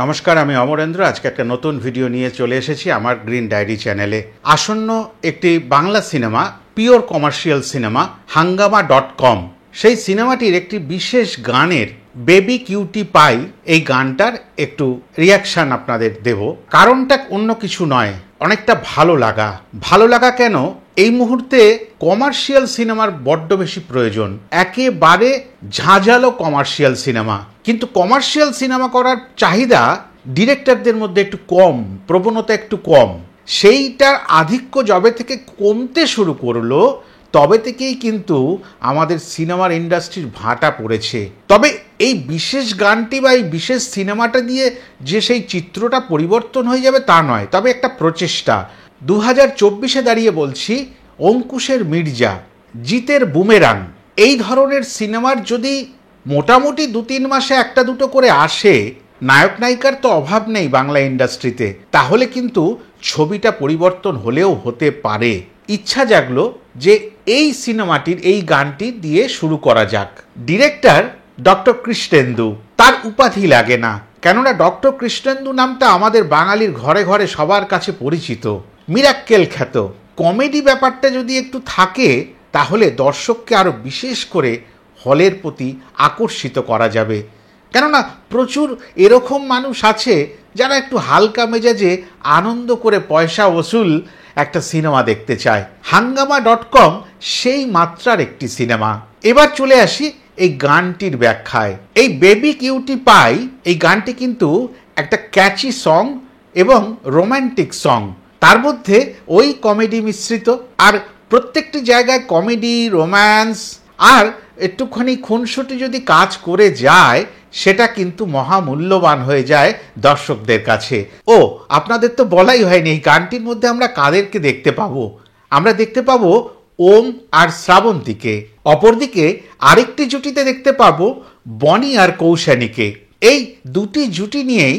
নমস্কার, আমি অমরেন্দ্র। আজকে একটা নতুন ভিডিও নিয়ে চলে এসেছি আমার গ্রিন ডায়েরি চ্যানেলে। আসন্ন একটি Bangla cinema, pure commercial cinema হাঙ্গামা.com, সেই সিনেমাটির একটি বিশেষ গানের বেবি কিউটি পাই, এই গানটার একটু রিয়াকশান আপনাদের দেব। কারণটা অন্য কিছু নয়, অনেকটা ভালো লাগা কেন এই মুহূর্তে কমার্শিয়াল সিনেমার বড্ড বেশি প্রয়োজন। একেবারে ঝাঁঝালো কমার্শিয়াল সিনেমা, কিন্তু কমার্শিয়াল সিনেমা করার চাহিদা ডিরেক্টরদের মধ্যে একটু কম, প্রবণতা একটু কম। সেইটার আধিক্য যবে থেকে কমতে শুরু করলো তবে থেকেই কিন্তু আমাদের সিনেমার ইন্ডাস্ট্রির ভাটা পড়েছে। তবে এই বিশেষ গানটি বা এই বিশেষ সিনেমাটা দিয়ে যে সেই চিত্রটা পরিবর্তন হয়ে যাবে তা নয়, তবে একটা প্রচেষ্টা। 2024-এ দাঁড়িয়ে বলছি, অঙ্কুশের মির্জা, জিতের বুমেরাং, এই ধরনের সিনেমার যদি মোটামুটি 2-3 মাসে একটা দুটো করে আসে, নায়ক নায়িকার তো অভাব নেই বাংলা ইন্ডাস্ট্রিতে, তাহলে কিন্তু ছবিটা পরিবর্তন হলেও হতে পারে। ইচ্ছা জাগলো যে এই সিনেমাটির এই গানটি দিয়ে শুরু করা যাক। ডিরেক্টর ডক্টর কৃষ্ণেন্দু, তার উপাধি লাগে না, কেননা ডক্টর কৃষ্ণেন্দু নামটা আমাদের বাঙালির ঘরে ঘরে সবার কাছে পরিচিত, মিরাক্কেল খ্যাত। কমেডি ব্যাপারটা যদি একটু থাকে তাহলে দর্শককে আরও বিশেষ করে হলের প্রতি আকর্ষিত করা যাবে। কেননা প্রচুর এরকম মানুষ আছে যারা একটু হালকা মেজাজে আনন্দ করে পয়সা ওসুল একটা সিনেমা দেখতে চায়। হাঙ্গামা.com সেই মাত্রার একটি সিনেমা। এবার চলে আসি এই গানটির ব্যাখ্যায়। এই বেবি কিউটি পাই, এই গানটি কিন্তু একটা ক্যাচি সং এবং রোম্যান্টিক সং, তার মধ্যে ওই কমেডি মিশ্রিত। আর প্রত্যেকটি জায়গায় কমেডি, রোম্যান্স আর একটুখানি খুনসুটি যদি কাজ করে যায়, সেটা কিন্তু মহামূল্যবান হয়ে যায় দর্শকদের কাছে। ও আপনাদের তো বলাই হয়নি, এই গানটির মধ্যে আমরা কাদেরকে দেখতে পাবো। আমরা দেখতে পাবো ওম আর শ্রাবন্তীকে, অপরদিকে আরেকটি জুটিতে দেখতে পাবো বনি আর কৌশানীকে। এই দুটি জুটি নিয়েই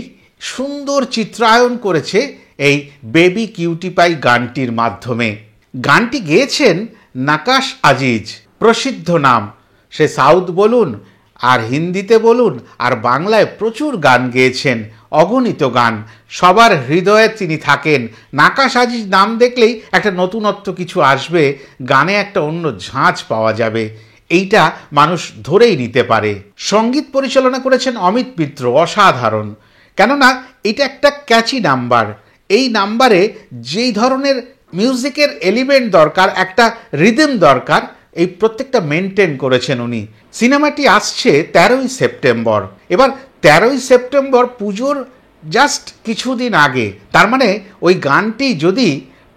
সুন্দর চিত্রায়ন করেছে এই বেবি কিউটি পাই গানটির মাধ্যমে। গানটি গেয়েছেন নাকাশ আজিজ, প্রসিদ্ধ নাম। সে সাউথ বলুন আর হিন্দিতে বলুন আর বাংলায় প্রচুর গান গেয়েছেন, অগণিত গান। সবার হৃদয়ে তিনি থাকেন। নাকাশ আজিজ নাম দেখলেই একটা নতুনত্ব কিছু আসবে, গানে একটা অন্য ঝাঁঝ পাওয়া যাবে, এইটা মানুষ ধরেই নিতে পারে। সঙ্গীত পরিচালনা করেছেন অমিত মিত্র, অসাধারণ। কেননা এটা একটা ক্যাচি নাম্বার। এই নাম্বারে যেই ধরনের মিউজিকের এলিমেন্ট দরকার, একটা রিদম দরকার, এই প্রত্যেকটা মেনটেন করেছেন উনি। সিনেমাটি আসছে 13ই সেপ্টেম্বর। এবার 13ই সেপ্টেম্বর পুজোর জাস্ট কিছুদিন আগে, তার মানে ওই গানটি যদি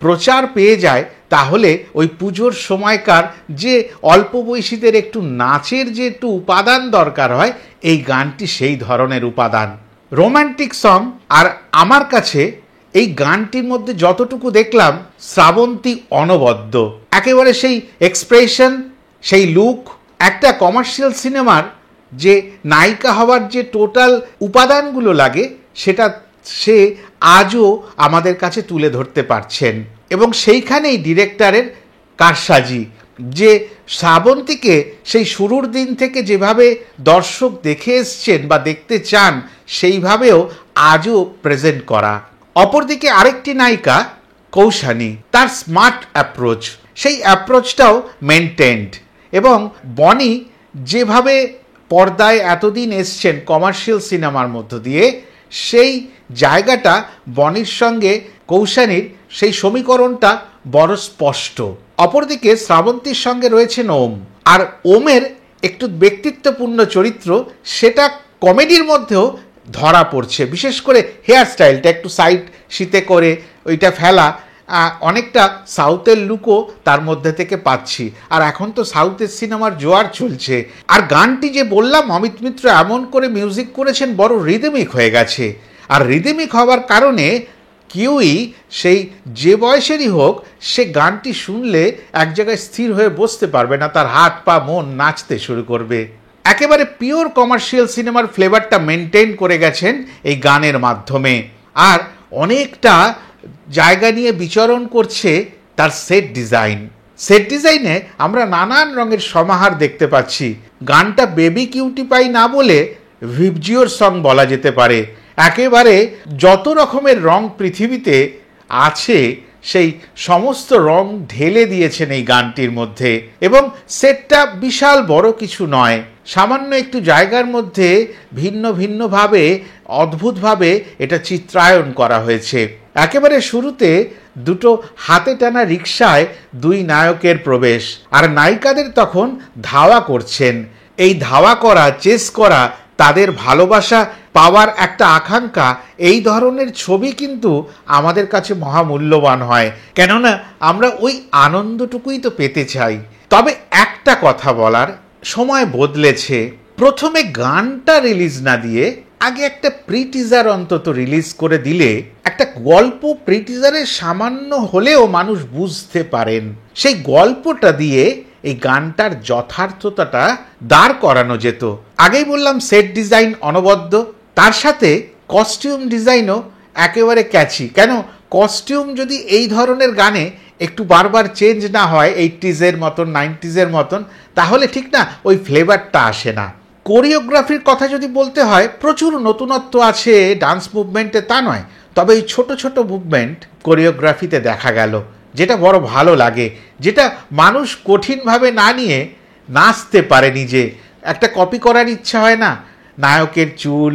প্রচার পেয়ে যায় তাহলে ওই পুজোর সময়কার যে অল্প বয়সীদের একটু নাচের যে একটু উপাদান দরকার হয়, এই গানটি সেই ধরনের উপাদান। Romantic song. আর আমার কাছে এই গানটির মধ্যে যতটুকু দেখলাম, শ্রাবন্তী অনবদ্য, একেবারে সেই এক্সপ্রেশন, সেই লুক, একটা কমার্শিয়াল সিনেমার যে নায়িকা হওয়ার যে টোটাল উপাদানগুলো লাগে, সেটা সে আজও আমাদের কাছে তুলে ধরতে পারছেন। এবং সেইখানেই ডিরেক্টরের কারসাজি, যে শ্রাবন্তীকে সেই শুরুর দিন থেকে যেভাবে দর্শক দেখে এসছেন বা দেখতে চান, সেইভাবেও আজও প্রেজেন্ট করা। অপরদিকে আরেকটি নায়িকা কৌশানী, তার স্মার্ট অ্যাপ্রোচ, সেই অ্যাপ্রোচটাও মেনটেন্ড। এবং বনি যেভাবে পর্দায় এতদিন এসছেন কমার্শিয়াল সিনেমার মধ্য দিয়ে, সেই জায়গাটা বনির সঙ্গে কৌশানীর সেই সমীকরণটা বড় স্পষ্ট। অপরদিকে শ্রাবন্তীর সঙ্গে রয়েছেন ওম, আর ওমের একটু ব্যক্তিত্বপূর্ণ চরিত্র, সেটা কমেডির মধ্যেও ধরা পড়ছে। বিশেষ করে হেয়ার স্টাইলটা একটু সাইড শীতে করে ওইটা ফেলা, অনেকটা সাউথের লুকও তার মধ্যে থেকে পাচ্ছি। আর এখন তো সাউথের সিনেমার জোয়ার চলছে। আর গানটি যে বললাম, অমিত মিত্র এমন করে মিউজিক করেছেন, বড় রিদমিক হয়ে গেছে। আর রিদমিক হওয়ার কারণে কেউই সেই যে বয়সেরই হোক, সে গানটি শুনলে এক জায়গায় স্থির হয়ে বসতে পারবে না, তার হাত পা মন নাচতে শুরু করবে। একেবারে পিওর কমার্শিয়াল সিনেমার ফ্লেভারটা মেনটেন করে গেছেন এই গানের মাধ্যমে। আর অনেকটা জায়গা নিয়ে বিচরণ করছে তার সেট ডিজাইন। সেট ডিজাইনে আমরা নানান রঙের সমাহার দেখতে পাচ্ছি। গানটা বেবি কিউটি পাই না বলে ভিবজিওর সং বলা যেতে পারে। একেবারে যত রকমের রং পৃথিবীতে আছে সেই সমস্ত রং ঢেলে দিয়েছেন এই গানটির মধ্যে। এবং সেটটা বিশাল বড় কিছু নয়, সামান্য একটু জায়গার মধ্যে ভিন্ন ভিন্নভাবে অদ্ভুতভাবে এটা চিত্রায়ন করা হয়েছে। একেবারে শুরুতে দুটো হাতে টানা রিকশায় দুই নায়কের প্রবেশ, আর নায়িকাদের তখন ধাওয়া করছেন। এই ধাওয়া করা, চেস করা, তাদের ভালোবাসা পাওয়ার একটা আকাঙ্ক্ষা, এই ধরনের ছবি কিন্তু আমাদের কাছে মহামূল্যবান হয়, কেননা আমরা ওই আনন্দটুকুই তো পেতে চাই। তবে একটা কথা বলার, সময় বদলেছে। প্রথমে গানটা রিলিজ না দিয়ে আগে একটা প্রি টিজার অন্তত রিলিজ করে দিলে একটা গল্প প্রি টিজারের সামান্য হলেও মানুষ বুঝতে পারেন। সেই গল্পটা দিয়ে এই গানটার যথার্থতাটা দাঁড় করানো যেত। আগেই বললাম সেট ডিজাইন অনবদ্য, তার সাথে কস্টিউম ডিজাইনও একেবারে ক্যাচি। কেন, কস্টিউম যদি এই ধরনের গানে একটু বারবার চেঞ্জ না হয় 80s মতন 90s মতন, তাহলে ঠিক না ওই ফ্লেভারটা আসে না। কোরিওগ্রাফির কথা যদি বলতে হয়, প্রচুর নতুনত্ব আছে ডান্স মুভমেন্টে, তা নয়, তবে এই ছোট ছোট মুভমেন্ট কোরিওগ্রাফিতে দেখা গেল, যেটা বড় ভালো লাগে, যেটা মানুষ কঠিনভাবে না নিয়ে নাচতে পারে নিজে। একটা কপি করার ইচ্ছা হয় না, নায়কের চুল,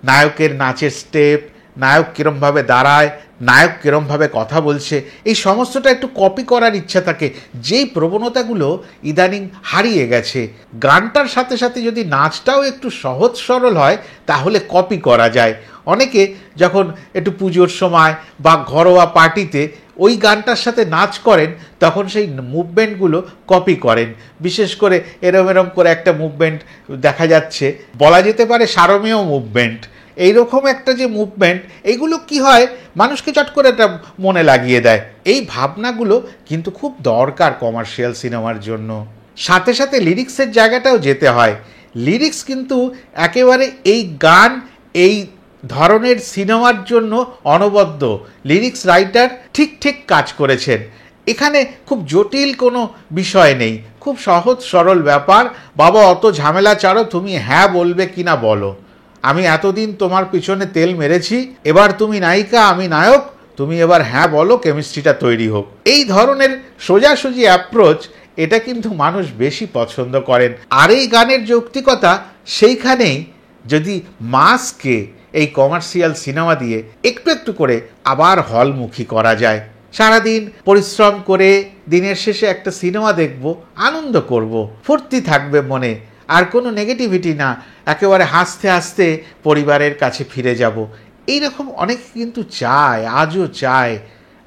নায়কের নাচের স্টেপ, নায়ক কীরমভাবে দাঁড়ায়, নায়ক কীরমভাবে কথা বলছে, এই সমস্তটা একটু কপি করার ইচ্ছা থাকে, যেই প্রবণতাগুলো ইদানিং হারিয়ে গেছে। গানটার সাথে সাথে যদি নাচটাও একটু সহজ সরল হয় তাহলে কপি করা যায়। অনেকে যখন একটু পুজোর সময় বা ঘরোয়া পার্টিতে ওই গানটার সাথে নাচ করেন, তখন সেই মুভমেন্টগুলো কপি করেন। বিশেষ করে এরম করে একটা মুভমেন্ট দেখা যাচ্ছে, বলা যেতে পারে সারমেয় মুভমেন্ট। এইরকম একটা যে মুভমেন্ট, এইগুলো কি হয়, মানুষকে চট করে এটা মনে লাগিয়ে দেয়। এই ভাবনাগুলো কিন্তু খুব দরকার কমার্শিয়াল সিনেমার জন্য। সাথে সাথে লিরিক্সের জায়গাটাও যেতে হয়। লিরিক্স কিন্তু একেবারে এই গান, এই ধরনের সিনেমার জন্য অনবদ্য। লিরিক্স রাইটার ঠিক কাজ করেছেন। এখানে খুব জটিল কোনো বিষয় নেই, খুব সহজ সরল ব্যাপার। বাবা অত ঝামেলা ছাড়ো, তুমি হ্যাঁ বলবে কিনা বলো। আমি এতদিন তোমার পিছনে তেল মেরেছি, এবার তুমি নায়িকা, আমি নায়ক, তুমি এবার হ্যাঁ বলো, কেমিস্ট্রিটা তৈরি হোক। এই ধরনের সোজাসুজি অ্যাপ্রোচ, এটা কিন্তু মানুষ বেশি পছন্দ করেন। আর এই গানের যৌক্তিকতা সেইখানেই, যদি মাসকে এই কমার্শিয়াল সিনেমা দিয়ে একটু একটু করে আবার হলমুখী করা যায়। সারাদিন পরিশ্রম করে দিনের শেষে একটা সিনেমা দেখব, আনন্দ করব, ফুর্তি থাকবে মনে, আর কোনো নেগেটিভিটি না, একেবারে হাসতে হাসতে পরিবারের কাছে ফিরে যাব। এইরকম অনেকে কিন্তু চায়, আজও চায়।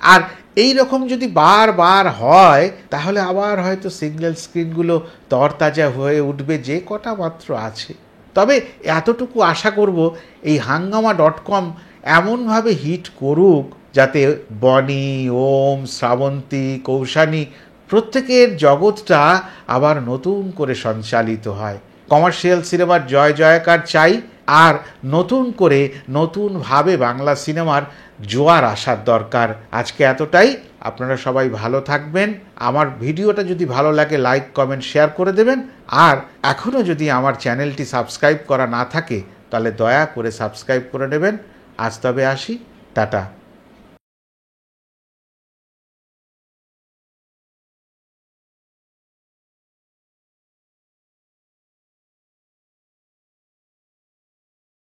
আর এই রকম যদি বারবার হয়, তাহলে আবার হয়তো সিঙ্গেল স্ক্রিনগুলো তরতাজা হয়ে উঠবে, যে কটা মাত্র আছে। তবে এতটুকু আশা করব, এই হাঙ্গামা.com এমনভাবে হিট করুক যাতে বনি, ওম, শ্রাবন্তী, কৌশানী প্রত্যেকের জগৎটা আবার নতুন করে সঞ্চালিত হয়। কমার্শিয়াল সিনেমার জয় জয়কার চাই, আর নতুন করে নতুনভাবে বাংলা সিনেমার জোয়ার আসার দরকার। আজকে এতটাই। আপনারা সবাই ভালো থাকবেন। আমার ভিডিওটা যদি ভালো লাগে লাইক, কমেন্ট, শেয়ার করে দেবেন। আর এখনও যদি আমার চ্যানেলটি সাবস্ক্রাইব করা না থাকে, তাহলে দয়া করে সাবস্ক্রাইব করে নেবেন। আজ তবে আসি, টাটা।